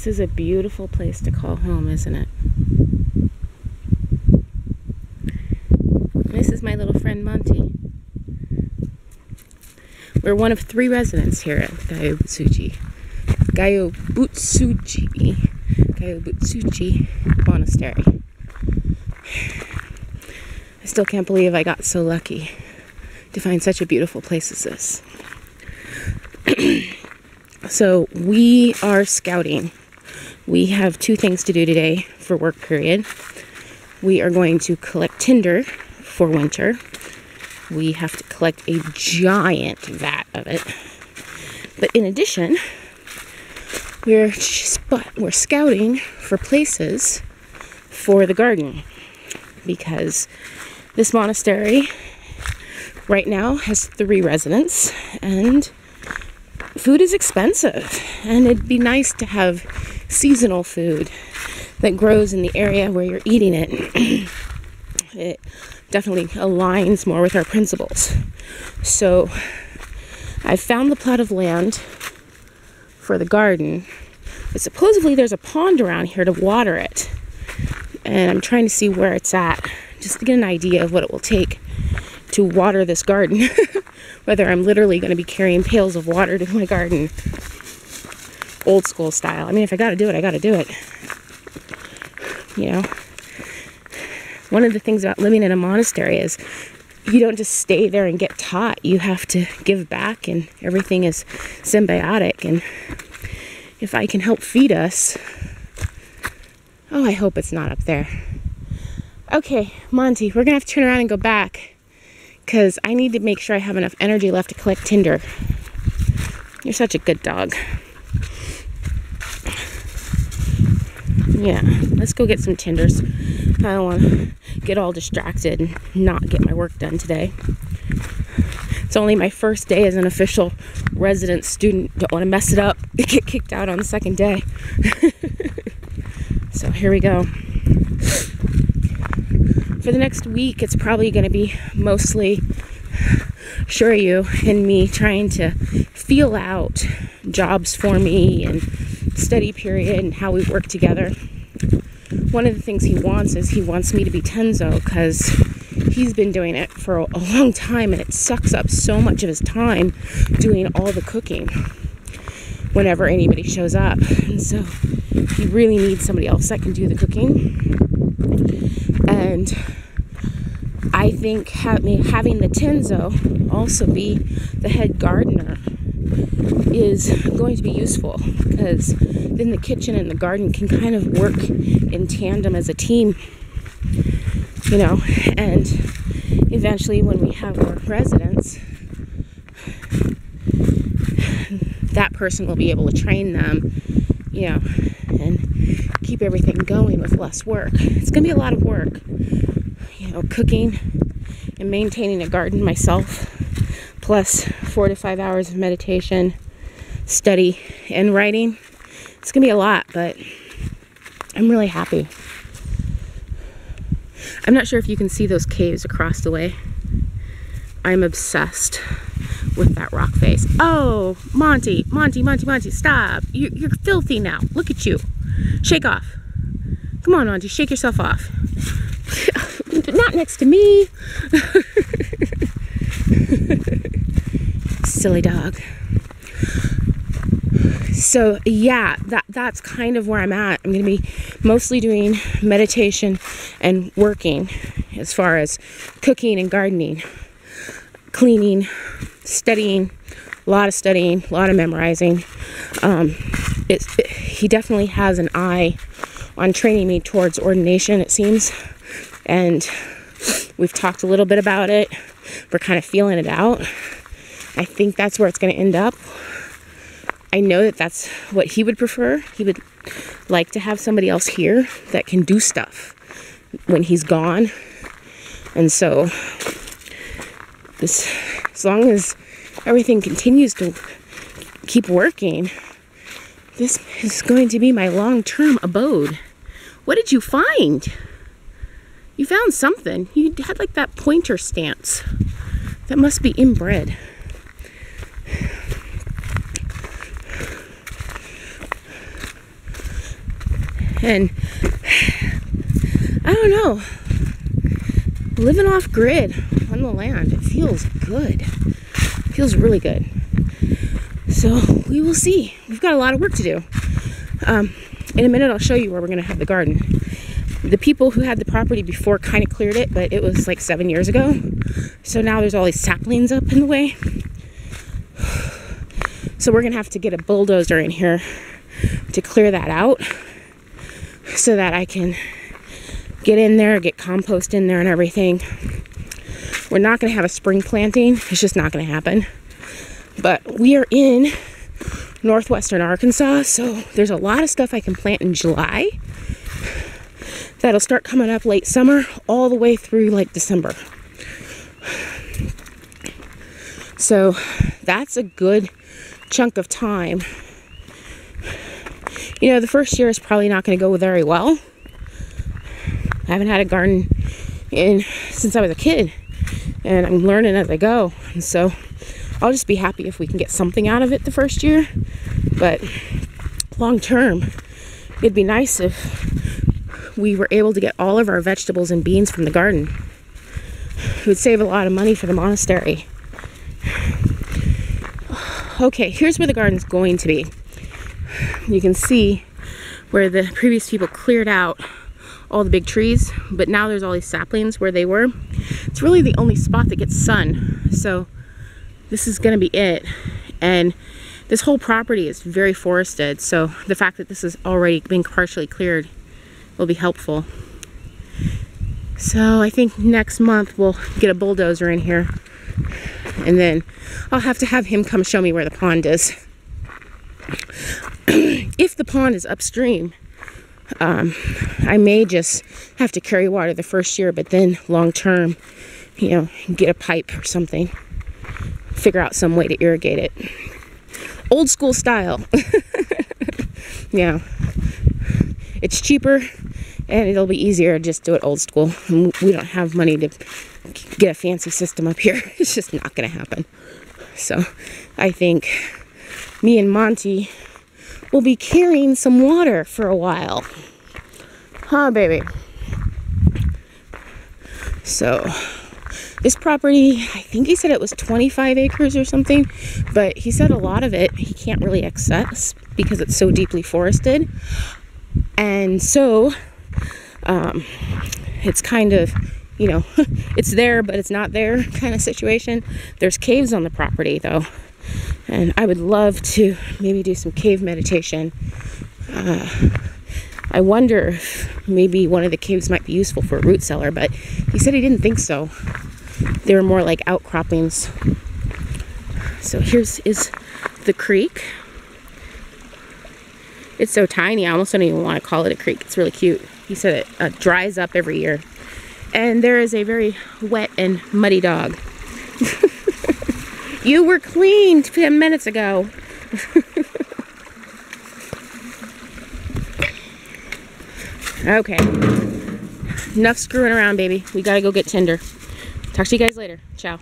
This is a beautiful place to call home, isn't it? This is my little friend Monty. We're one of 3 residents here at Gayobutsuji Monastery. I still can't believe I got so lucky to find such a beautiful place as this. So we are scouting. We have 2 things to do today for work period. We are going to collect tinder for winter. We have to collect a giant vat of it. But in addition, we're scouting for places for the garden, because this monastery right now has 3 residents and food is expensive, and it'd be nice to have seasonal food that grows in the area where you're eating it. It definitely aligns more with our principles. So I found the plot of land for the garden, but supposedly there's a pond around here to water it, and I'm trying to see where it's at just to get an idea of what it will take to water this garden. Whether I'm literally going to be carrying pails of water to my garden, old school style. I mean, if I gotta do it, I gotta do it. You know, one of the things about living in a monastery is you don't just stay there and get taught. You have to give back, and everything is symbiotic. And if I can help feed us, oh, I hope it's not up there. Okay, Monty, we're gonna have to turn around and go back, because I need to make sure I have enough energy left to collect tinder. You're such a good dog. Yeah, let's go get some tinders. I don't want to get all distracted and not get my work done today. It's only my first day as an official resident student. Don't want to mess it up, get kicked out on the second day. So here we go. For the next week, it's probably going to be mostly Shuryu and me trying to feel out jobs for me and study period and how we work together. One of the things he wants is he wants me to be Tenzo, because he's been doing it for a long time, and it sucks up so much of his time doing all the cooking whenever anybody shows up. And so he really needs somebody else that can do the cooking. And I think having the Tenzo also be the head gardener is going to be useful, because then the kitchen and the garden can kind of work in tandem as a team, you know. And eventually when we have more residents, that person will be able to train them, you know, and keep everything going with less work. It's going to be a lot of work, you know, cooking and maintaining a garden myself, plus 4 to 5 hours of meditation, study, and writing. It's going to be a lot, but I'm really happy. I'm not sure if you can see those caves across the way. I'm obsessed with that rock face. Oh, Monty, stop. You're filthy now. Look at you. Shake off. Come on, Monty, shake yourself off. Not next to me. Silly dog. So yeah, that's kind of where I'm at. I'm going to be mostly doing meditation and working as far as cooking and gardening, cleaning, studying, a lot of memorizing. He definitely has an eye on training me towards ordination, it seems. And we've talked a little bit about it. We're kind of feeling it out. I think that's where it's going to end up. I know that that's what he would prefer. He would like to have somebody else here that can do stuff when he's gone. And so, as long as everything continues to keep working, this is going to be my long-term abode. What did you find? You found something. You had like that pointer stance. That must be inbred. And I don't know, living off grid on the land, it feels good. It feels really good. So we will see. We've got a lot of work to do. In a minute I'll show you where we're gonna have the garden. The people who had the property before kind of cleared it, but it was like 7 years ago. So now there's all these saplings up in the way. So we're gonna have to get a bulldozer in here to clear that out so that I can get in there, get compost in there and everything. We're not gonna have a spring planting. It's just not gonna happen. But we are in northwestern Arkansas, so there's a lot of stuff I can plant in July that'll start coming up late summer all the way through like December. So that's a good chunk of time. You know, the first year is probably not going to go very well. I haven't had a garden since I was a kid, and I'm learning as I go. And so I'll just be happy if we can get something out of it the first year. But long term, it'd be nice if we were able to get all of our vegetables and beans from the garden. It would save a lot of money for the monastery. Okay, here's where the garden's going to be. You can see where the previous people cleared out all the big trees, but now there's all these saplings where they were. It's really the only spot that gets sun, so this is going to be it. And this whole property is very forested, so the fact that this has already been partially cleared will be helpful. So I think next month we'll get a bulldozer in here, and then I'll have to have him come show me where the pond is. If the pond is upstream, I may just have to carry water the first year, but then long term, you know, get a pipe or something. Figure out some way to irrigate it. Old school style. Yeah. It's cheaper and it'll be easier to just do it old school. And we don't have money to get a fancy system up here. It's just not going to happen. So I think me and Monty will be carrying some water for a while. Huh, baby? So this property, I think he said it was 25 acres or something, but he said a lot of it he can't really access because it's so deeply forested. And so it's kind of, you know, it's there but it's not there kind of situation. There's caves on the property though, and I would love to maybe do some cave meditation. I wonder if maybe one of the caves might be useful for a root cellar, but he said he didn't think so. They were more like outcroppings. So here's is the creek. It's so tiny, I almost don't even want to call it a creek. It's really cute. He said it dries up every year. And there is a very wet and muddy dog. You were cleaned 10 minutes ago. Okay. Enough screwing around, baby. We gotta go get Tinder. Talk to you guys later. Ciao.